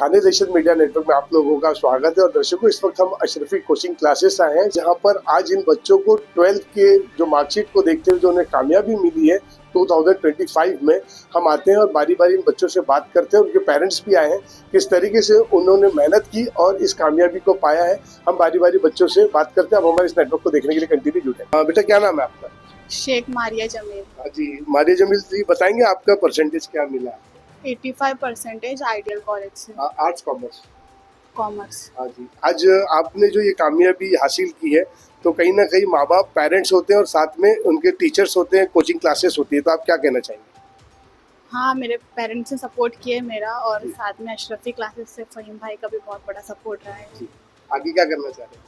थाने देशद media network में आप लोगों का स्वागत है। और दर्शकों, इस वक्त हम अशरफी कोचिंग क्लासेस आए हैं, जहां पर आज इन बच्चों को 12th के जो मार्कशीट को देखते हुए जो उन्हें कामयाबी मिली है 2025 में, हम आते हैं और बारी बारी इन बच्चों से बात करते हैं। उनके पेरेंट्स भी आए हैं, किस तरीके से उन्होंने मेहनत की और इस कामयाबी को पाया है। हम बारी बारी बच्चों से बात करते हैं। अब हमारे इस नेटवर्क को देखने के लिए कंटिन्यू जुड़े। बेटा, क्या नाम है आपका? शेख मारिया जमील। जी, मारिया जमील जी, बताएंगे आपका परसेंटेज क्या मिला? 85% आइडियल कॉलेज से। Arts commerce. हाँ जी। आज आपने जो ये कामयाबी हासिल की है, तो कहीं ना कहीं माँ बाप, पेरेंट्स होते हैं और साथ में उनके टीचर्स होते हैं, कोचिंग क्लासेस होती है, तो आप क्या कहना चाहेंगे? हाँ, मेरे पेरेंट्स ने सपोर्ट किया है मेरा, और साथ में अशरफी क्लासेस से फ़हीम भाई का भी बहुत बड़ा सपोर्ट रहा है। जी। आगे क्या करना चाह रहे हैं?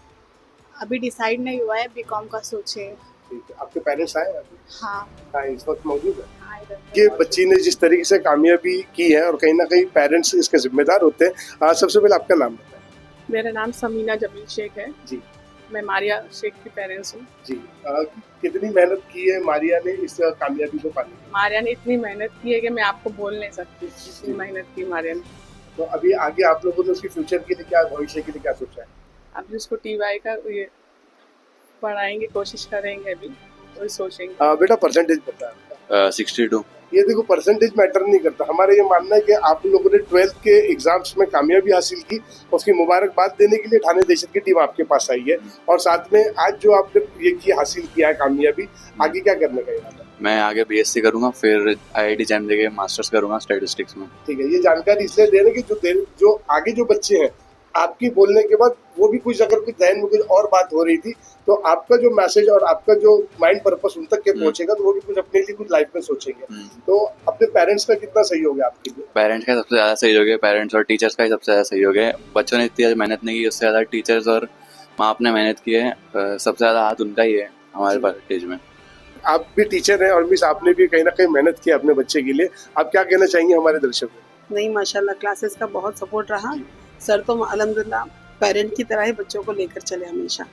अभी डिसाइड नहीं हुआ है, बीकॉम का सोचे। ठीक है। आपके पेरेंट्स आए हैं अभी? हाँ। हाँ, इस वक्त मौजूद है। हाँ, इधर ये बच्ची ने जिस तरीके से कामयाबी की है, और कहीं ना कहीं पेरेंट्स इसके जिम्मेदार होते हैं। सबसे पहले आपका नाम बताएं। मेरा नाम समीना जमील शेख है जी। मैं मारिया शेख की पेरेंट्स हूँ। जी। कितनी मेहनत की है मारिया ने इस कामयाबी को पाने में? मारिया ने इतनी मेहनत की है कि मैं आपको बोल नहीं सकती इतनी मेहनत की मारिया ने। तो अभी आगे आप लोगों ने उसके फ्यूचर के लिए क्या, भविष्य के लिए क्या सोचा है? अब जिसको टीवाई का ये पढ़ाएंगे, कोशिश करेंगे, अभी वही सोचेंगे। बेटा, परसेंटेज बता। 62। ये देखो, परसेंटेज मैटर नहीं करता। हमारा ये मानना है कि आप लोगों ने 12th के एग्जाम्स में कामयाबी हासिल की, उसकी मुबारकबाद देने के लिए थाने देशद की टीम आपके पास आई है। और साथ में आज जो आपने ये की हासिल किया है कामयाबी, आगे क्या करने का इरादा है? मैं आगे बीएससी करूंगा, फिर आईआईटी जैम देके मास्टर्स करूंगा स्टैटिस्टिक्स में। ठीक है। ये जानकारी इसलिए दे रहे हैं कि जो आगे जो बच्चे हैं, आपकी बोलने के बाद वो भी कुछ, अगर कुछ ध्यान में कुछ और बात हो रही थी, तो आपका जो मैसेज और आपका जो माइंड पर्पस उन तक के पहुंचेगा, तो वो भी कुछ अपने लिए कुछ लाइफ में सोचेंगे। तो अपने पेरेंट्स का कितना सहयोग है आपके लिए? पेरेंट्स का सबसे ज्यादा सहयोग है, पेरेंट्स और टीचर्स का ही सबसे ज्यादा सहयोग है। बच्चों ने इतनी मेहनत नहीं की, उससे ज्यादा टीचर्स और माँ बाप ने मेहनत की है। सबसे ज्यादा हाथ उनका ही है हमारे परसेंटेज में। आप भी टीचर हैं और मिस आपने भी कहीं ना कहीं मेहनत की अपने बच्चे के लिए। आप क्या कहना चाहेंगे हमारे दर्शकों को? नहीं, माशाल्लाह क्लासेस का बहुत सपोर्ट रहा। सर तो अल्हम्दुलिल्लाह पेरेंट की तरह ही बच्चों को लेकर चले, हमेशा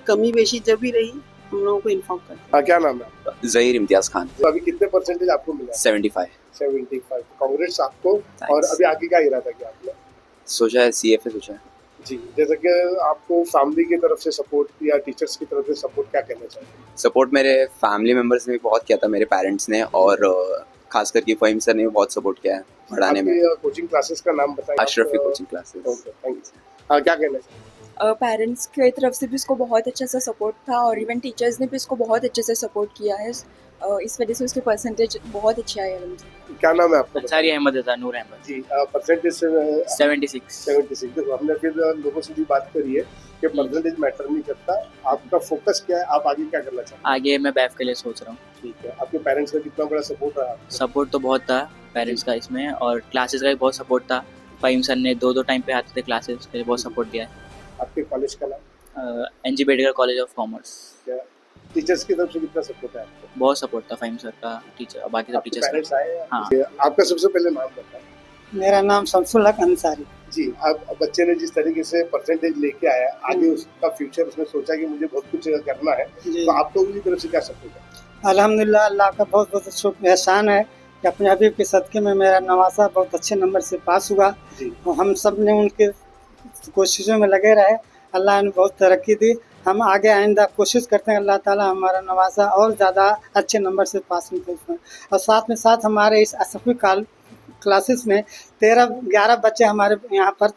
कमी बेशी जब भी रही हम लोगों को इन्फॉर्म कर। क्या नाम है आपका? ज़हीर इम्तियाज खान। तो अभी कितने परसेंटेज आपको मिला? 75। कांग्रेस आपको। और अभी आगे क्या इरादा किया आपने? सोचा है सीएफए सोचा है। जी, जैसे कि आपको फैमिली की तरफ से सपोर्ट या टीचर्स की तरफ से सपोर्ट, क्या कहना चाहिए? सपोर्ट मेरे फैमिली मेम्बर्स ने भी बहुत किया था, मेरे पेरेंट्स ने, और खास करके फ़हीम सर ने भी बहुत सपोर्ट किया है पढ़ाने में। कोचिंग क्लासेस का नाम बताएं। Ashrafi coaching classes. Okay, thank you. क्या कहना चाहिए? पेरेंट्स की तरफ से भी उसको बहुत अच्छा सा सपोर्ट था, और इवन टीचर्स ने भी उसको बहुत अच्छे से सपोर्ट किया है। इस वजह से उसके परसेंटेज बहुत अच्छे आए हैं। क्या नाम है आपका? अंसारी अहमद रज़ा, नूर अहमद। जी। परसेंटेज 76। देखो, हमने फिर लोगों से भी बात करी है कि परसेंटेज मैटर नहीं करता। आपका फोकस क्या है? आप आगे क्या करना चाहते हैं? आगे मैं बैफ के लिए सोच रहा हूँ। ठीक है। आपके पेरेंट्स का कितना बड़ा सपोर्ट रहा? सपोर्ट तो बहुत था पेरेंट्स का इसमें, और क्लासेस का भी बहुत सपोर्ट था। फ़हीम सर ने दो टाइम पे आते थे क्लासेस के लिए, बहुत सपोर्ट दिया है। आपके कॉलेज का नाम? N G Bedekar college of commerce. Teachers की तरफ से कितना सपोर्ट है आपको? बहुत सपोर्ट था फ़हीम सर का, टीचर, बाकी सब टीचर्स पेरेंट्स आए हैं? हाँ। आपका सबसे पहले नाम बताएं। मेरा नाम शमसुल हक अंसारी। जी। अब बच्चे ने जिस तरीके से परसेंटेज लेके आया, आगे उसका फ्यूचर उसने सोचा कि मुझे बहुत कुछ करना है, तो आप लोगों की तरफ से क्या सपोर्ट है? अल्हम्दुलिल्लाह, अल्लाह का बहुत बहुत शुक्र एहसान है कि अपने हबीब के सदक़े में मेरा नवासा बहुत अच्छे नंबर से पास हुआ। और हम सब ने उनके कोशिशों में लगे रहे, अल्लाह ने बहुत तरक्की दी। हम आगे आइंदा कोशिश करते हैं अल्लाह ताला हमारा नवासा और ज़्यादा अच्छे नंबर से पास निकले। और साथ में साथ हमारे इस अशरफी क्लासेस में 13-11 बच्चे हमारे यहाँ पर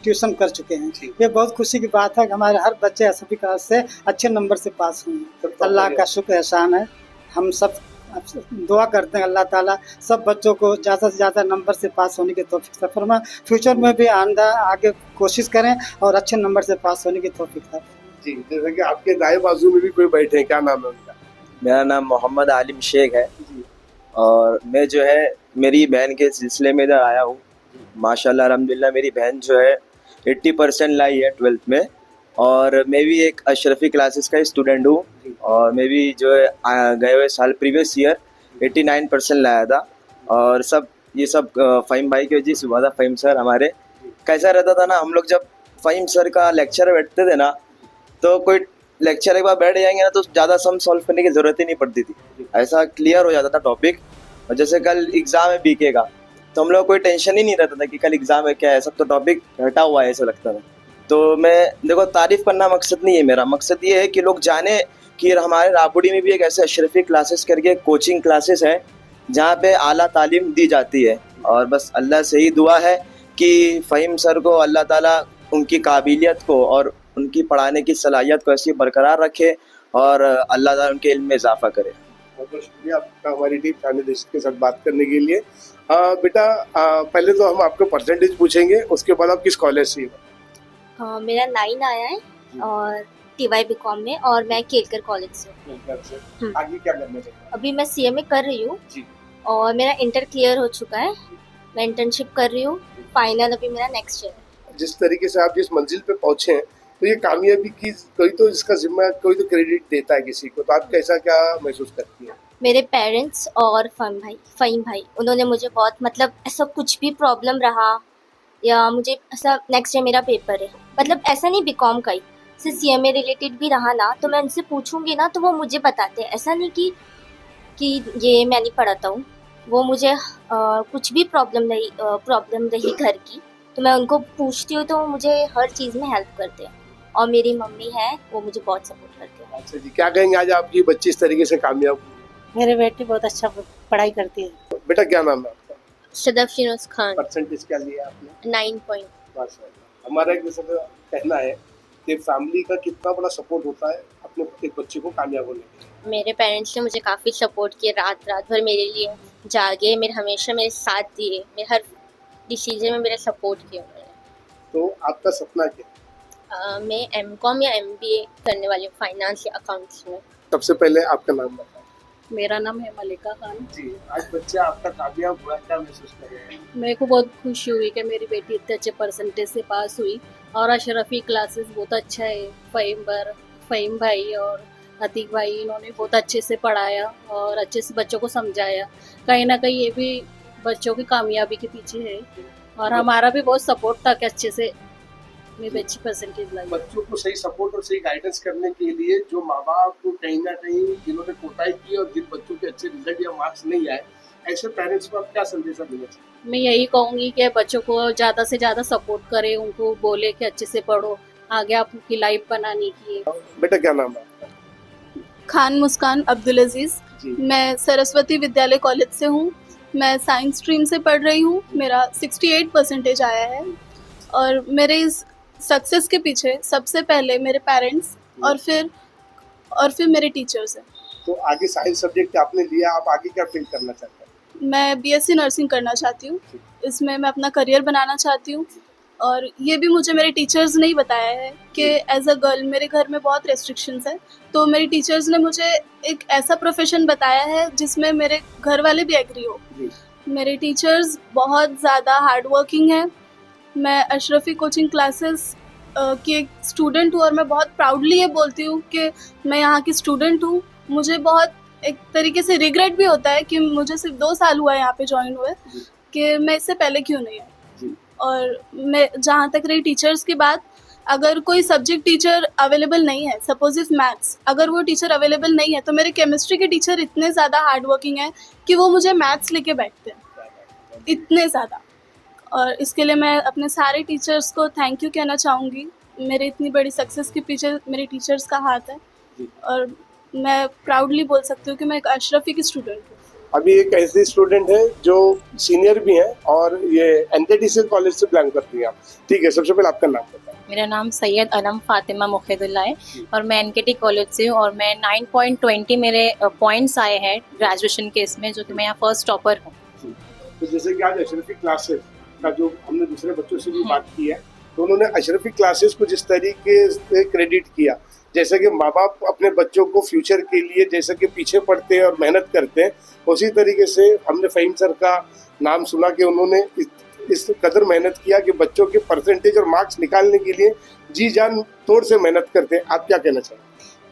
ट्यूशन कर चुके हैं। ये बहुत खुशी की बात है कि हमारे हर बच्चे अशरफी क्लास से अच्छे नंबर से पास हुए हैं। अल्लाह का शुक्र एहसान है। हम सब दुआ करते हैं अल्लाह ताला सब बच्चों को ज़्यादा से ज़्यादा नंबर से पास होने की तौफीक अता फरमाए। फ्यूचर में भी आगे कोशिश करें और अच्छे नंबर से पास होने की तौफीक अता फरमाए। जी। जैसे कि आपके दाएं बाजू में भी कोई बैठे हैं, क्या नाम है उनका? मेरा नाम मोहम्मद आलिम शेख है। और मैं जो है मेरी बहन के सिलसिले में इधर आया हूँ। माशाल्लाह अल्हम्दुलिल्लाह मेरी बहन जो है 80% लाई है 12th में, और मैं भी एक अशरफी क्लासेस का स्टूडेंट हूँ। और मैं भी जो है गए हुए साल प्रीवियस ईयर 89% लाया था। और ये सब फ़हीम भाई की वजह से हुआ था। फ़हीम सर हमारे कैसा रहता था ना, हम लोग जब फ़हीम सर का लेक्चर बैठते थे ना, तो कोई लेक्चर एक बार बैठ जाएंगे ना तो ज़्यादा सम सॉल्व करने की ज़रूरत ही नहीं पड़ती थी, ऐसा क्लियर हो जाता था टॉपिक। और जैसे कल एग्ज़ाम है बीके का, तो हम लोग कोई टेंशन ही नहीं रहता था कि कल एग्जाम है क्या है, सब तो टॉपिक हटा हुआ है ऐसा लगता था। तो मैं देखो तारीफ करना मकसद नहीं है मेरा, मकसद ये है कि लोग जाने कि हमारे राबड़ी में भी एक ऐसे अशरफी क्लासेस करके कोचिंग क्लासेस है जहाँ पे आला तालीम दी जाती है। और बस अल्लाह से ही दुआ है कि फ़हीम सर को अल्लाह ताला उनकी काबिलियत को और उनकी पढ़ाने की सलाहियत को ऐसी बरकरार रखे और अल्लाह ताला उनके इल्म में इजाफा करे। बहुत बहुत शुक्रिया आपका हमारी टीम थाने डिस्ट्रिक्ट के साथ बात करने के लिए। बेटा पहले तो हम आपको परसेंटेज पूछेंगे, उसके बाद आप किस कॉलेज से हो? मेरा 9 आया है और TY BCom में, और मैं केलकर कॉलेज से हूँ। आगे क्या करना चाहते हैं? अभी मैं CMA कर रही हूँ जी। और मेरा इंटर क्लियर हो चुका है। मैं इंटर्नशिप कर रही हूँ, फाइनल अभी मेरा नेक्स्ट ईयर है। जिस तरीके से आप जिस मंजिल पे पहुंचे हैं, तो ये कामयाबी की कोई तो इसका जिम्मा, कोई तो क्रेडिट देता है किसी को, तो आप कैसा क्या महसूस करती हैं? मेरे पेरेंट्स और फ़हीम भाई उन्होंने मुझे बहुत, मतलब ऐसा कुछ भी प्रॉब्लम रहा या मुझे ऐसा नेक्स्ट ईयर मेरा पेपर है, मतलब ऐसा नहीं BCom का ही, से CMA रिलेटेड भी रहा ना, तो मैं उनसे पूछूंगी ना तो वो मुझे बताते हैं। ऐसा नहीं कि ये मैं नहीं पढ़ाता हूँ, वो मुझे कुछ भी प्रॉब्लम रही घर की तो मैं उनको पूछती हूँ तो वो मुझे हर चीज़ में हेल्प करते हैं। और मेरी मम्मी है, वो मुझे बहुत सपोर्ट करते हैं। अच्छा जी, क्या कहेंगे आज आपकी बच्ची इस तरीके से कामयाब हुई? मेरे बेटी बहुत अच्छा पढ़ाई करती है। बेटा क्या नाम है आपका? सदफ शिनोज खान। परसेंटेज क्या लिया आपने? 9 पॉइंट। माशाल्लाह। हमारा एक जैसे कहना है कि फैमिली का कितना बड़ा सपोर्ट होता है अपने एक बच्चे को कामयाब होने के लिए। मेरे पेरेंट्स ने मुझे काफ़ी सपोर्ट किया, रात भर मेरे लिए जागे, हमेशा मेरे साथ दिए, मेरे हर डिसीजन में मेरा सपोर्ट किया उन्होंने। तो आपका सपना क्या? मैं MCom या MBA करने वाली हूँ, फाइनेंस या अकाउंट्स में। सबसे पहले आपका नाम बताएं। मेरा नाम है मलिका खान। जी, आज बच्चा आपका कामयाब हुआ, क्या महसूस कर रहे हैं? मेरे को बहुत खुशी हुई कि मेरी बेटी इतने अच्छे परसेंटेज से पास हुई, और अशरफी क्लासेस बहुत अच्छा है। फ़हीम भाई और अतीक भाई इन्होंने बहुत अच्छे से पढ़ाया और अच्छे से बच्चों को समझाया। कहीं ना कहीं ये भी बच्चों की कामयाबी के पीछे है, और हमारा भी बहुत सपोर्ट था कि अच्छे से मेरी अच्छी परसेंटेज लाई। बच्चों को सही सपोर्ट और सही गाइडेंस करने के लिए जो माँ बाप को कहीं ना कहीं जिन्होंने कोताही की और जिन बच्चों के अच्छे रिजल्ट या मार्क्स नहीं आए, ऐसे पेरेंट्स को आप क्या संदेशा देना चाहिए? मैं यही कहूँगी कि बच्चों को ज़्यादा से ज़्यादा सपोर्ट करें, उनको बोले कि अच्छे से पढ़ो, आगे आपकी लाइफ बनाने की है। बेटा क्या नाम है आपका? खान मुस्कान अब्दुल अजीज। मैं सरस्वती विद्यालय कॉलेज से हूँ। मैं साइंस स्ट्रीम से पढ़ रही हूँ। मेरा 68 परसेंटेज आया है, और मेरे इस सक्सेस के पीछे सबसे पहले मेरे पेरेंट्स और फिर मेरे टीचर्स हैं। तो आगे साइंस सब्जेक्ट आपने लिया, आप आगे क्या फील करना चाहते हैं? मैं BSc नर्सिंग करना चाहती हूँ। इसमें मैं अपना करियर बनाना चाहती हूँ, और ये भी मुझे मेरे टीचर्स ने ही बताया है कि एज अ गर्ल मेरे घर में बहुत रेस्ट्रिक्शंस है, तो मेरे टीचर्स ने मुझे एक ऐसा प्रोफेशन बताया है जिसमें मेरे घर वाले भी एग्री हो। मेरे टीचर्स बहुत ज़्यादा हार्ड वर्किंग हैं। मैं अशरफी कोचिंग क्लासेस की एक स्टूडेंट हूँ, और मैं बहुत प्राउडली ये बोलती हूँ कि मैं यहाँ की स्टूडेंट हूँ। मुझे बहुत एक तरीके से रिग्रेट भी होता है कि मुझे सिर्फ 2 साल हुआ है यहाँ पे ज्वाइन हुए, कि मैं इससे पहले क्यों नहीं आई। और मैं जहाँ तक रही टीचर्स की बात, अगर कोई सब्जेक्ट टीचर अवेलेबल नहीं है, सपोज इफ मैथ्स, अगर वो टीचर अवेलेबल नहीं है, तो मेरे केमिस्ट्री के टीचर इतने ज़्यादा हार्ड वर्किंग है कि वो मुझे मैथ्स लेके बैठते हैं, इतने ज़्यादा। और इसके लिए मैं अपने सारे टीचर्स को थैंक यू कहना चाहूँगी। मेरे इतनी बड़ी सक्सेस के पीछे मेरे टीचर्स का हाथ है, और मैं प्राउडली बोल सकती हूँ कि मैं एक अशरफी की स्टूडेंट हूँ। अभी एक ऐसी स्टूडेंट है जो सीनियर भी हैं और ये NKTC कॉलेज से बिलोंग करती हैं आप। ठीक है, सबसे पहले आपका नाम बताएं। मेरा नाम सैयद अलम फातिमा मुखिदुल्लाह है, और मैं NKT कॉलेज से हूँ, और मैं 9.20 मेरे पॉइंट्स आए हैं ग्रेजुएशन के इसमें, जो कि मैं यहाँ फर्स्ट टॉपर हूँ। तो जैसे कि आज अशरफी क्लासेस का जो हमने दूसरे बच्चों से भी बात की है, तो उन्होंने अशरफी क्लासेस को जिस तरीके से क्रेडिट किया, जैसे कि माँ बाप अपने बच्चों को फ्यूचर के लिए जैसे कि पीछे पड़ते हैं और मेहनत करते हैं, उसी तरीके से हमने फ़हीम सर का नाम सुना कि उन्होंने इस कदर मेहनत किया कि बच्चों के परसेंटेज और मार्क्स निकालने के लिए जी जान तोड़ से मेहनत करते हैं। आप क्या कहना चाहेंगे?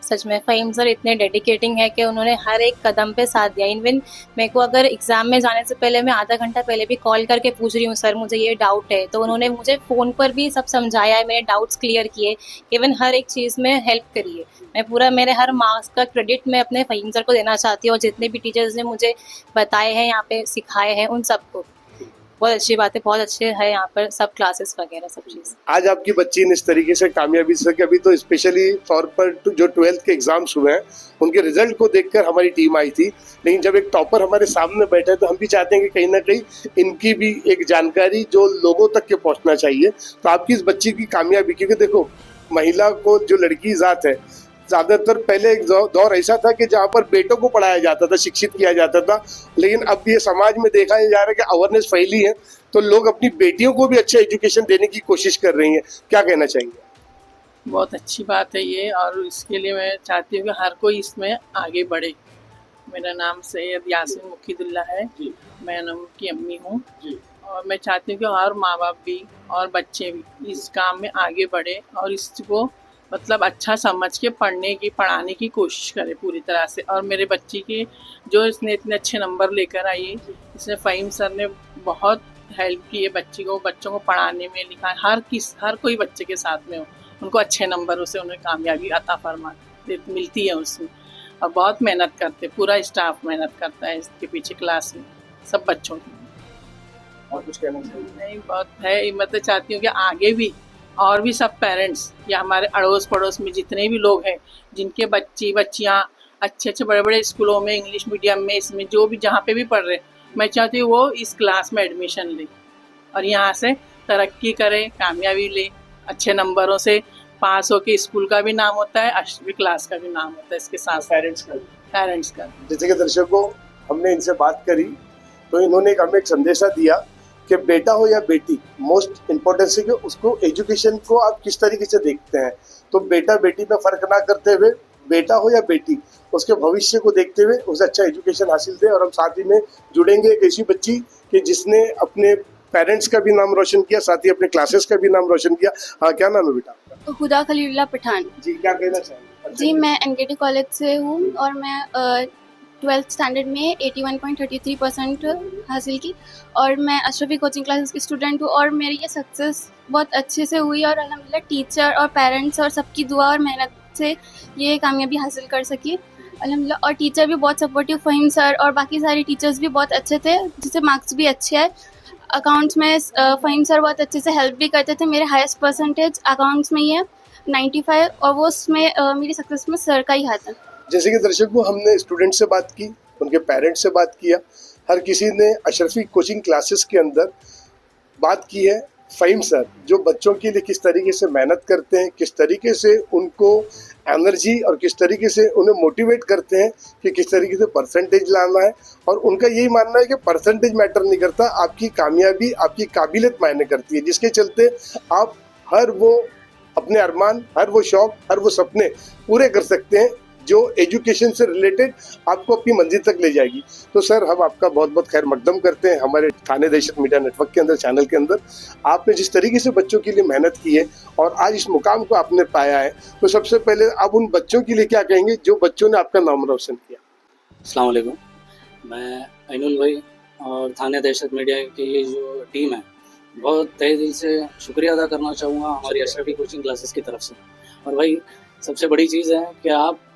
सच में फ़हीम सर इतने डेडिकेटिंग है कि उन्होंने हर एक कदम पे साथ दिया। इवन मेरे को अगर एग्ज़ाम में जाने से पहले मैं आधा घंटा पहले भी कॉल करके पूछ रही हूँ, सर मुझे ये डाउट है, तो उन्होंने मुझे फ़ोन पर भी सब समझाया है, मेरे डाउट्स क्लियर किए, इवन हर एक चीज़ में हेल्प करी है। मैं पूरा मेरे हर मार्क्स का क्रेडिट मैं अपने फ़हीम सर को देना चाहती हूँ, और जितने भी टीचर्स ने मुझे बताए हैं यहाँ पे सिखाए हैं उन सबको बहुत अच्छी बात है, बहुत अच्छे है यहाँ पर सब क्लासेस वगैरह सब चीज़। आज आपकी बच्ची ने इस तरीके से कामयाबी से, अभी तो स्पेशली तौर पर जो 12th के एग्जाम्स हुए हैं उनके रिजल्ट को देखकर हमारी टीम आई थी, लेकिन जब एक टॉपर हमारे सामने बैठा है तो हम भी चाहते हैं कि कहीं ना कहीं इनकी भी एक जानकारी जो लोगों तक के पहुंचना चाहिए। तो आपकी इस बच्ची की कामयाबी, क्योंकि देखो महिला को जो लड़की जात है, ज्यादातर पहले एक दौर ऐसा था कि जहाँ पर बेटों को पढ़ाया जाता था, शिक्षित किया जाता था, लेकिन अब ये समाज में देखा जा रहा है कि अवेयरनेस फैली है तो लोग अपनी बेटियों को भी अच्छा एजुकेशन देने की कोशिश कर रही हैं। क्या कहना चाहेंगे? बहुत अच्छी बात है ये, और इसके लिए मैं चाहती हूँ कि हर कोई इसमें आगे बढ़े। मेरा नाम सैयद यासीन मुकीदुल्ला है, मैं अनम की अम्मी हूँ, और मैं चाहती हूँ कि हर माँ बाप भी और बच्चे भी इस काम में आगे बढ़े और इसको मतलब अच्छा समझ के पढ़ाने की कोशिश करे पूरी तरह से। और मेरे बच्ची के जो इसने इतने अच्छे नंबर लेकर आई, इसने फ़हीम सर ने बहुत हेल्प की है बच्चों को पढ़ाने में, हर कोई बच्चे के साथ में हो, उनको अच्छे नंबरों से उन्हें कामयाबी अता मिलती है उसमें। और बहुत मेहनत करते, पूरा स्टाफ मेहनत करता है इसके पीछे क्लास में, सब बच्चों की। और कुछ कहना चाहिए? नहीं, बहुत है। मैं तो चाहती हूँ कि आगे भी और भी सब पेरेंट्स या हमारे अड़ोस पड़ोस में जितने भी लोग हैं जिनके बच्चियाँ अच्छे बड़े बड़े स्कूलों में, इंग्लिश मीडियम में, इसमें जो भी जहाँ पे भी पढ़ रहे हैं, मैं चाहती हूँ वो इस क्लास में एडमिशन ले और यहाँ से तरक्की करे, कामयाबी ले, अच्छे नंबरों से पास हो के स्कूल का भी नाम होता है, 8वीं क्लास का भी नाम होता है, इसके साथ पेरेंट्स का। जैसे कि दर्शकों हमने इनसे बात करी तो इन्होंने हमें एक संदेशा दिया कि बेटा हो या बेटी, मोस्ट इम्पोर्टेंस है कि उसको एजुकेशन को आप किस तरीके से देखते हैं। तो बेटा बेटी में फर्क ना करते हुए, बेटा हो या बेटी, उसके भविष्य को देखते हुए उसे अच्छा एजुकेशन हासिल दे। और हम साथ ही में जुड़ेंगे एक ऐसी बच्ची कि जिसने अपने पेरेंट्स का भी नाम रोशन किया, साथ ही अपने क्लासेस का भी नाम रोशन किया। हाँ, क्या नाम है बेटा? हुदा खलीलुल्लाह पठान। जी, क्या कहना चाहेंगे? जी, मैं एनकेटी कॉलेज से हूँ और मैं 12th स्टैंडर्ड में 81.33% हासिल की और मैं अशरफी कोचिंग क्लासेस की स्टूडेंट हूँ और मेरी ये सक्सेस बहुत अच्छे से हुई और अल्हम्दुलिल्लाह टीचर और पेरेंट्स और सबकी दुआ और मेहनत से ये कामयाबी हासिल कर सकी अल्हम्दुलिल्लाह। और टीचर भी बहुत सपोर्टिव, फ़हीम सर और बाकी सारे टीचर्स भी बहुत अच्छे थे, जिससे मार्क्स भी अच्छे आए। अकाउंट्स में फ़हीम सर बहुत अच्छे से हेल्प भी करते थे। मेरे हाईएस्ट परसेंटेज अकाउंट्स में ही है 95 और वो उसमें मेरी सक्सेस में सर का ही हाथ है। जैसे कि दर्शकों हमने स्टूडेंट से बात की, उनके पेरेंट्स से बात किया, हर किसी ने अशरफी कोचिंग क्लासेस के अंदर बात की है। फ़हीम सर जो बच्चों के लिए किस तरीके से मेहनत करते हैं, किस तरीके से उनको एनर्जी और किस तरीके से उन्हें मोटिवेट करते हैं कि किस तरीके से परसेंटेज लाना है। और उनका यही मानना है कि परसेंटेज मैटर नहीं करता, आपकी कामयाबी, आपकी काबिलियत मायने करती है, जिसके चलते आप हर वो अपने अरमान, हर वो शौक, हर वो सपने पूरे कर सकते हैं जो एजुकेशन से रिलेटेड आपको अपनी मंजिल तक ले जाएगी। तो सर हम आपका बहुत बहुत खैर मकदम करते हैं हमारे थाने दहशत मीडिया नेटवर्क के अंदर, चैनल के अंदर। आपने जिस तरीके से बच्चों के लिए मेहनत की है और आज इस मुकाम को आपने पाया है, तो सबसे पहले आप उन बच्चों के लिए क्या कहेंगे जो बच्चों ने आपका नाम रोशन किया? अस्सलाम वालेकुम, मैं ऐनुल भाई और थाने दहशत मीडिया की ये जो टीम है, बहुत तहे दिल से शुक्रिया अदा करना चाहूँगा हमारी अशरफी कोचिंग क्लासेस की तरफ से। और भाई सबसे बड़ी चीज़ है कि आप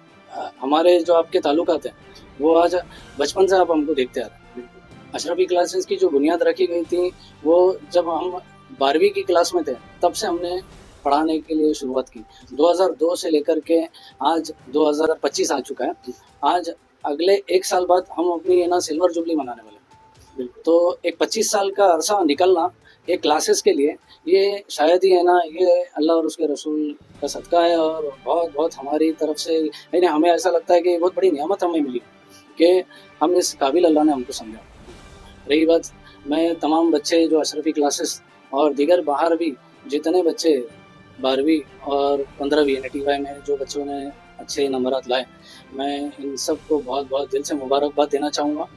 हमारे जो आपके ताल्लुकात हैं वो आज बचपन से आप हमको देखते आ रहे हैं। अशरफी क्लासेस की जो बुनियाद रखी गई थी वो जब हम 12वीं की क्लास में थे तब से हमने पढ़ाने के लिए शुरुआत की। 2002 से लेकर के आज 2025 आ चुका है। आज अगले 1 साल बाद हम अपनी ना सिल्वर जुबली मनाने वाले हैं। तो एक 25 साल का अरसा निकलना एक क्लासेस के लिए, ये शायद ही है ना, ये अल्लाह और उसके रसूल का सदका है और बहुत बहुत हमारी तरफ से यानी हमें ऐसा लगता है कि बहुत बड़ी नियामत हमें मिली कि हम इस काबिल अल्लाह ने हमको समझा। रही बात, मैं तमाम बच्चे जो अशरफी क्लासेस और दीगर बाहर भी जितने बच्चे 12वीं और 15वीं NTY में जो बच्चों ने अच्छे नंबरात लाए, मैं इन सब को बहुत बहुत दिल से मुबारकबाद देना चाहूँगा।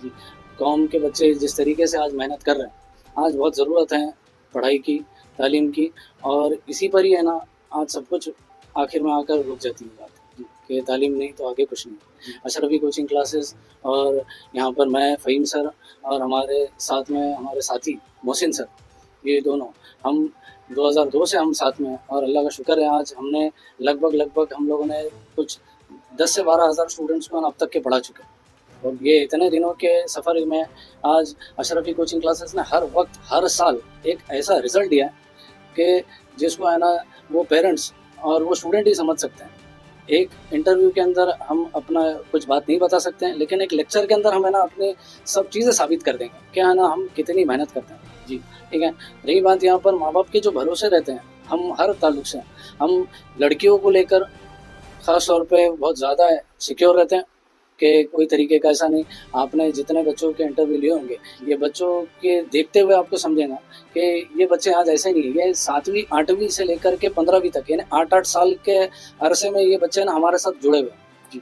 कौम के बच्चे जिस तरीके से आज मेहनत कर रहे हैं, आज बहुत ज़रूरत है पढ़ाई की, तालीम की, और इसी पर ही है ना आज सब कुछ आखिर में आकर रुक जाती है बात कि तालीम नहीं तो आगे कुछ नहीं। अशरफी कोचिंग क्लासेस और यहाँ पर मैं, फ़हीम सर और हमारे साथ में हमारे साथी मोहसिन सर, ये दोनों हम 2002 से हम साथ में हैं और अल्लाह का शुक्र है आज हमने लगभग हम लोगों ने कुछ 10 से 12 हज़ार स्टूडेंट्स को अब तक के पढ़ा चुके हैं। और ये इतने दिनों के सफ़र में आज अशरफी कोचिंग क्लासेस ने हर वक्त हर साल एक ऐसा रिज़ल्ट दिया है कि जिसको है ना वो पेरेंट्स और वो स्टूडेंट ही समझ सकते हैं। एक इंटरव्यू के अंदर हम अपना कुछ बात नहीं बता सकते हैं, लेकिन एक लेक्चर के अंदर हम है ना अपनी सब चीज़ें साबित कर देंगे क्या है ना हम कितनी मेहनत करते हैं जी। ठीक है, रही बात यहाँ पर माँ बाप के जो भरोसे रहते हैं, हम हर ताल्लुक से हम लड़कियों को लेकर ख़ास तौर पे बहुत ज़्यादा सिक्योर रहते हैं कि कोई तरीके का ऐसा नहीं। आपने जितने बच्चों के इंटरव्यू लिए होंगे, ये बच्चों के देखते हुए आपको समझेगा कि ये बच्चे आज ऐसे नहीं, ये 7वीं 8वीं से लेकर के 15वीं तक यानी 8-8 साल के अरसे में ये बच्चे ना हमारे साथ जुड़े हुए जी।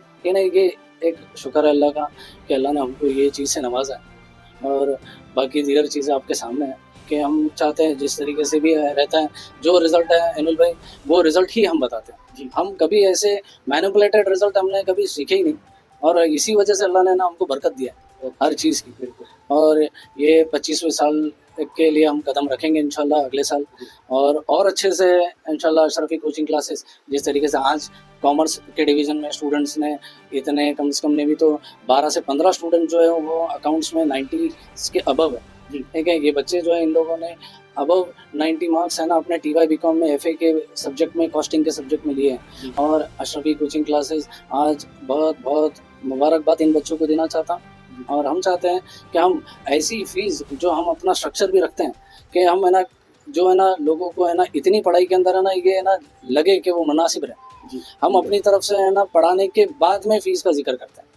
ये एक शुक्र है अल्लाह का कि अल्लाह ने हमको ये चीज़ से नवाजा है। और बाकी दीगर चीज़ें आपके सामने हैं कि हम चाहते हैं जिस तरीके से भी रहता है जो रिज़ल्ट है एनुल भाई, वो रिज़ल्ट ही हम बताते हैं जी। हम कभी ऐसे मैनिपुलेटेड रिज़ल्ट हमने कभी सीखे ही नहीं, और इसी वजह से अल्लाह ने ना हमको बरकत दिया है हर चीज़ की। और ये 25वें साल के लिए हम कदम रखेंगे इंशाल्लाह अगले साल, और अच्छे से इंशाल्लाह अशरफी कोचिंग क्लासेस जिस तरीके से आज कॉमर्स के डिवीज़न में स्टूडेंट्स ने इतने कम से कम ने भी तो 12 से 15 स्टूडेंट जो है वो अकाउंट्स में 90 के अबव है। ठीक है, ये बच्चे जो है इन लोगों ने अबव 90 मार्क्स है ना अपने TY BCom में FA के सब्जेक्ट में कॉस्टिंग के सब्जेक्ट में लिए हैं। और अशरफी कोचिंग क्लासेस आज बहुत मुबारकबाद इन बच्चों को देना चाहता हूँ। और हम चाहते हैं कि हम ऐसी फीस जो हम अपना स्ट्रक्चर भी रखते हैं कि हम है ना जो है ना लोगों को है ना इतनी पढ़ाई के अंदर है ना ये है ना लगे कि वो मुनासिब रहे। हम अपनी तरफ से है ना पढ़ाने के बाद में फ़ीस का जिक्र करते हैं।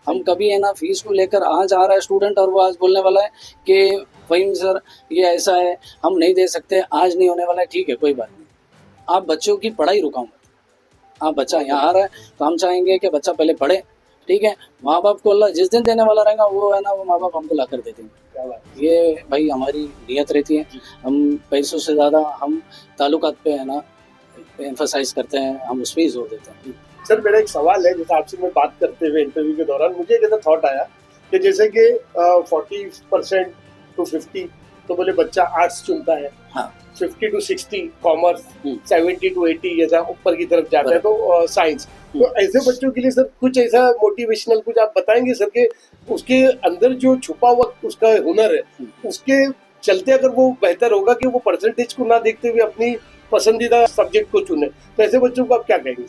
हम कभी है ना फ़ीस को लेकर आज आ रहा है स्टूडेंट और वो आज बोलने वाला है कि फ़हीम सर ये ऐसा है हम नहीं दे सकते, आज नहीं होने वाला है, ठीक है कोई बात नहीं, आप बच्चों की पढ़ाई रुकाओ मत। आप बच्चा यहाँ आ रहा है तो हम चाहेंगे कि बच्चा पहले पढ़े, ठीक है। माँ बाप को अल्लाह जिस दिन देने वाला रहेगा वो है ना वो माँ बाप हमको ला कर देते हैं। ये भाई हमारी नियत रहती है। हम पैसों से ज़्यादा हम ताल्लुकात पे है ना एम्फसाइज करते हैं, हम उस पर ही जोर देते हैं। सर मेरा एक सवाल है, जैसे आपसे मैं बात करते हुए इंटरव्यू के दौरान मुझे एक ऐसा थॉट आया कि जैसे कि 40% to 50 तो बोले बच्चा आर्ट्स चुनता है, हाँ। 50 to 60 कॉमर्स, 70 to 80 जैसा ऊपर की तरफ जाता है तो साइंस। तो ऐसे बच्चों के लिए सर कुछ ऐसा मोटिवेशनल कुछ आप बताएंगे सर कि उसके अंदर जो छुपा हुआ उसका हुनर है उसके चलते अगर वो बेहतर होगा कि वो परसेंटेज को ना देखते हुए अपनी पसंदीदा सब्जेक्ट को चुने, तो ऐसे बच्चों को आप क्या कहेंगे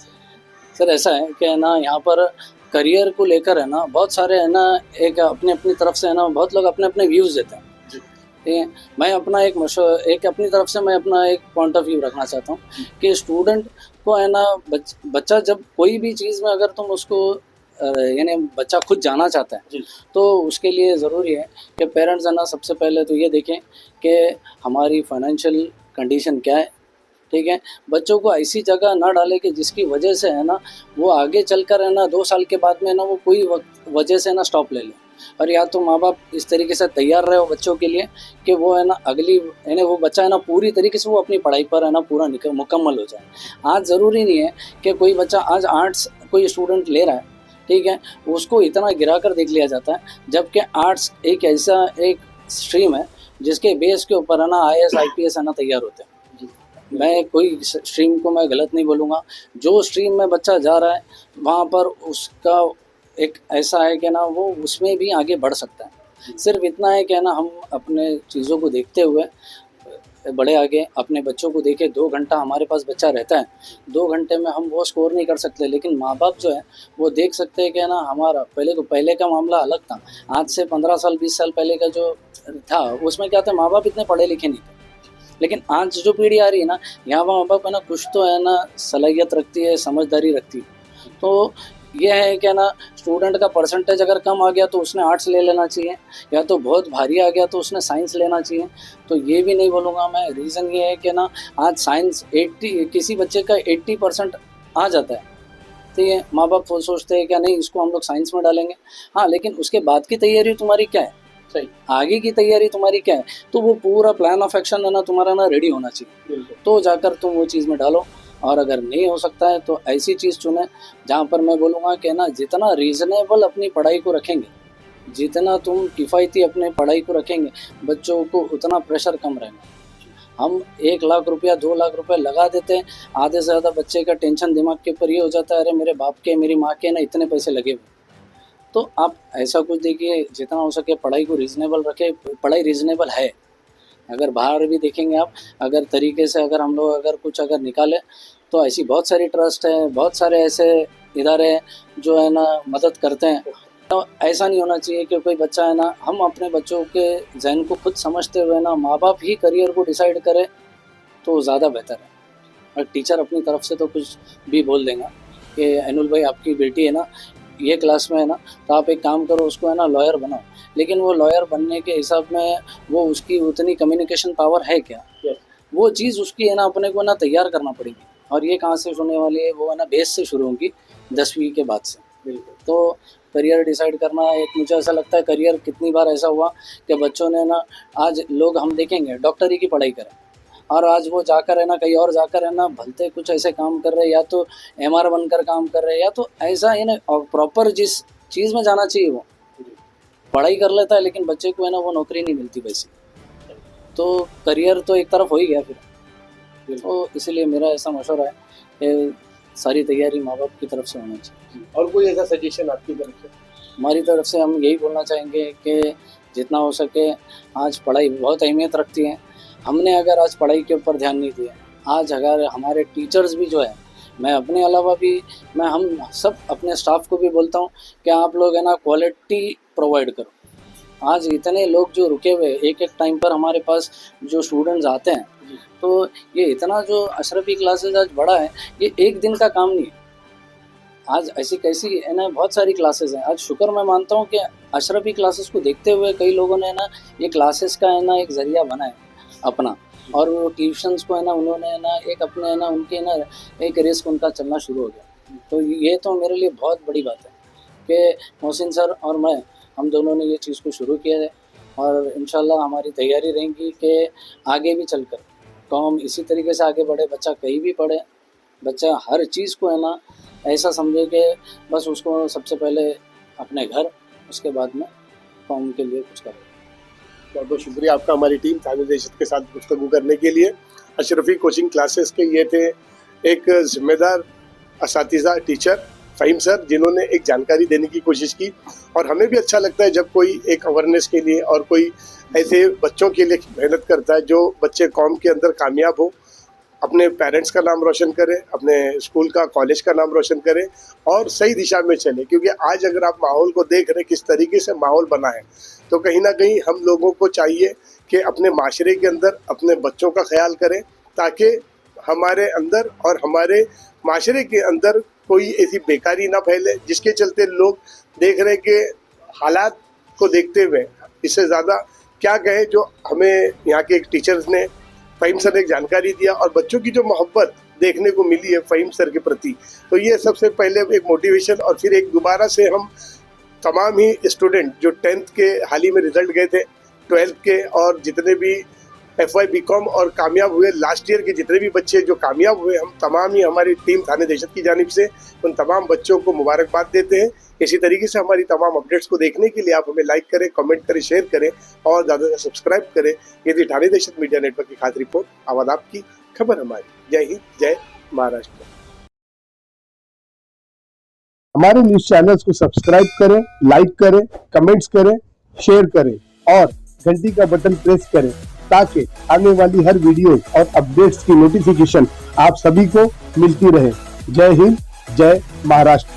सर? ऐसा है कि ना यहाँ पर करियर को लेकर है ना बहुत सारे है ना एक अपनी तरफ से है ना बहुत लोग अपने अपने व्यूज़ देते हैं। ठीक है, मैं अपना एक अपनी तरफ से मैं अपना एक पॉइंट ऑफ व्यू रखना चाहता हूँ कि स्टूडेंट को है ना बच्चा जब कोई भी चीज़ में अगर तुम उसको यानी बच्चा खुद जाना चाहता है तो उसके लिए ज़रूरी है कि पेरेंट्स है ना सबसे पहले तो ये देखें कि हमारी फाइनेंशियल कंडीशन क्या है। ठीक है, बच्चों को ऐसी जगह ना डाले कि जिसकी वजह से है ना वो आगे चलकर है ना 2 साल के बाद में ना वो कोई वजह से ना स्टॉप ले ले। और या तो माँ बाप इस तरीके से तैयार रहे हो बच्चों के लिए कि वो है ना अगली यानी वो बच्चा है ना पूरी तरीके से वो अपनी पढ़ाई पर है ना पूरा मुकम्मल हो जाए। आज ज़रूरी नहीं है कि कोई बच्चा आज आर्ट्स कोई स्टूडेंट ले रहा है, ठीक है, उसको इतना गिरा कर देख लिया जाता है, जबकि आर्ट्स एक ऐसा एक स्ट्रीम है जिसके बेस के ऊपर है ना IAS IPS है ना तैयार होते हैं। मैं कोई स्ट्रीम को मैं गलत नहीं बोलूँगा, जो स्ट्रीम में बच्चा जा रहा है वहाँ पर उसका एक ऐसा है कि ना वो उसमें भी आगे बढ़ सकता है। सिर्फ इतना है कि ना हम अपने चीज़ों को देखते हुए बड़े आगे अपने बच्चों को देखें। 2 घंटा हमारे पास बच्चा रहता है, 2 घंटे में हम वो स्कोर नहीं कर सकते, लेकिन माँ बाप जो है वो देख सकते हैं कि ना हमारा पहले का मामला अलग था। आज से 15 साल 20 साल पहले का जो था उसमें क्या था, माँ बाप इतने पढ़े लिखे नहीं थे। लेकिन आज जो पीढ़ी आ रही है ना, यहाँ माँ बाप है ना कुछ तो है ना सलाहियत रखती है, समझदारी रखती है। तो यह है कि ना स्टूडेंट का परसेंटेज अगर कम आ गया तो उसने आर्ट्स ले लेना चाहिए, या तो बहुत भारी आ गया तो उसने साइंस लेना चाहिए। तो ये भी नहीं बोलूँगा मैं। रीज़न ये है कि ना आज साइंस 80 किसी बच्चे का 80% आ जाता है, ठीक है, माँ बाप सोचते हैं क्या नहीं इसको हम लोग साइंस में डालेंगे। हाँ, लेकिन उसके बाद की तैयारी तुम्हारी क्या है, सही आगे की तैयारी तुम्हारी क्या है, तो वो पूरा प्लान ऑफ एक्शन है ना तुम्हारा ना रेडी होना चाहिए, तो जाकर तुम वो चीज़ में डालो। और अगर नहीं हो सकता है तो ऐसी चीज़ चुने जहाँ पर मैं बोलूँगा कि ना जितना रीज़नेबल अपनी पढ़ाई को रखेंगे, जितना तुम किफ़ायती अपने पढ़ाई को रखेंगे, बच्चों को उतना प्रेशर कम रहेगा। हम 1 लाख रुपया 2 लाख रुपया लगा देते हैं, आधे से ज़्यादा बच्चे का टेंशन दिमाग के ऊपर ये हो जाता है, अरे मेरे बाप के मेरी माँ के ना इतने पैसे लगे हुए। तो आप ऐसा कुछ देखिए, जितना हो सके पढ़ाई को रीज़नेबल रखें। पढ़ाई रीज़नेबल है, अगर बाहर भी देखेंगे आप, अगर तरीके से अगर हम लोग अगर कुछ अगर निकालें तो ऐसी बहुत सारी ट्रस्ट है, बहुत सारे ऐसे इदारे हैं जो है ना मदद करते हैं। तो ऐसा नहीं होना चाहिए कि कोई बच्चा है ना, हम अपने बच्चों के जहन को खुद समझते हुए ना माँ बाप ही करियर को डिसाइड करे तो ज़्यादा बेहतर है। और टीचर अपनी तरफ से तो कुछ भी बोल देगा कि अनुल भाई आपकी बेटी है ना ये क्लास में है ना, तो आप एक काम करो, उसको है ना लॉयर बनाओ। लेकिन वो लॉयर बनने के हिसाब में वो उसकी उतनी कम्युनिकेशन पावर है क्या, वो चीज़ उसकी है ना अपने को ना तैयार करना पड़ेगी। और ये कहाँ से होने वाली है, वो है ना बेस से शुरू होगी 10वीं के बाद से। तो करियर डिसाइड करना एक, मुझे ऐसा लगता है करियर कितनी बार ऐसा हुआ कि बच्चों ने ना, आज लोग हम देखेंगे डॉक्टरी की पढ़ाई करें और आज वो जाकर है ना कहीं और जाकर है ना भलते कुछ ऐसे काम कर रहे, या तो MR बनकर काम कर रहे, या तो ऐसा है ना प्रॉपर जिस चीज़ में जाना चाहिए वो पढ़ाई कर लेता है, लेकिन बच्चे को है ना वो नौकरी नहीं मिलती वैसे। तो करियर तो एक तरफ हो ही गया फिर। तो इसलिए मेरा ऐसा मशवरा है कि सारी तैयारी माँ बाप की तरफ से होना चाहिए। और कोई ऐसा सजेशन आपकी तरफ से? हमारी तरफ से हम यही बोलना चाहेंगे कि जितना हो सके, आज पढ़ाई बहुत अहमियत रखती है। हमने अगर आज पढ़ाई के ऊपर ध्यान नहीं दिया, आज अगर हमारे टीचर्स भी जो है, मैं अपने अलावा भी, मैं हम सब अपने स्टाफ को भी बोलता हूँ कि आप लोग है ना क्वालिटी प्रोवाइड करो। आज इतने लोग जो रुके हुए एक एक टाइम पर हमारे पास जो स्टूडेंट्स आते हैं, तो ये इतना जो अशरफी क्लासेस आज बड़ा है, ये एक दिन का काम नहीं है। आज ऐसी कैसी है ना बहुत सारी क्लासेस हैं। आज शुक्र मैं मानता हूँ कि अशरफी क्लासेस को देखते हुए कई लोगों ने ना ये क्लासेस का है ना एक ज़रिया बना है अपना, और वो ट्यूशन्स को है ना उन्होंने है ना एक अपने है ना उनके ना एक रिस्क उनका चलना शुरू हो गया। तो ये तो मेरे लिए बहुत बड़ी बात है कि मोहसिन सर और मैं, हम दोनों ने ये चीज़ को शुरू किया है। और इंशाल्लाह हमारी तैयारी रहेगी कि आगे भी चलकर कौम इसी तरीके से आगे बढ़े, बच्चा कहीं भी पढ़े, बच्चा हर चीज़ को है ना ऐसा समझे कि बस उसको सबसे पहले अपने घर, उसके बाद में कौम के लिए कुछ करे। बहुत बहुत शुक्रिया आपका हमारी टीम थाने दहशत के साथ गुफ्तगू करने के लिए। अशरफी कोचिंग क्लासेस के ये थे एक जिम्मेदार असातिज़ा टीचर फ़हीम सर, जिन्होंने एक जानकारी देने की कोशिश की। और हमें भी अच्छा लगता है जब कोई एक अवेयरनेस के लिए और कोई ऐसे बच्चों के लिए मेहनत करता है जो बच्चे कौम के अंदर कामयाब हो, अपने पेरेंट्स का नाम रोशन करे, अपने स्कूल का कॉलेज का नाम रोशन करे और सही दिशा में चले। क्योंकि आज अगर आप माहौल को देख रहे किस तरीके से माहौल बना है, तो कहीं ना कहीं हम लोगों को चाहिए कि अपने माशरे के अंदर अपने बच्चों का ख्याल करें, ताकि हमारे अंदर और हमारे माशरे के अंदर कोई ऐसी बेकारी ना फैले जिसके चलते लोग देख रहे कि हालात को देखते हुए इससे ज़्यादा क्या कहें, जो हमें यहाँ के एक टीचर्स ने, फ़हीम सर ने एक जानकारी दिया और बच्चों की जो मोहब्बत देखने को मिली है फ़हीम सर के प्रति, तो ये सबसे पहले एक मोटिवेशन। और फिर एक दोबारा से हम तमाम ही स्टूडेंट जो 10th के हाल ही में रिजल्ट गए थे, 12th के, और जितने भी FY BCom और कामयाब हुए लास्ट ईयर के जितने भी बच्चे जो कामयाब हुए, हम तमाम ही हमारी टीम थाने दहशत की जानिब से उन तमाम बच्चों को मुबारकबाद देते हैं। इसी तरीके से हमारी तमाम अपडेट्स को देखने के लिए आप हमें लाइक करें, कमेंट करें, शेयर करें और ज़्यादा से सब्सक्राइब करें। ये थी थाने दहशत मीडिया नेटवर्क की खास रिपोर्ट, आवाज़ आपकी, खबर हमारी। जय हिंद, जय महाराष्ट्र। हमारे न्यूज़ चैनल्स को सब्सक्राइब करें, लाइक करें, कमेंट्स करें, शेयर करें और घंटी का बटन प्रेस करें, ताकि आने वाली हर वीडियो और अपडेट्स की नोटिफिकेशन आप सभी को मिलती रहे। जय हिंद, जय महाराष्ट्र।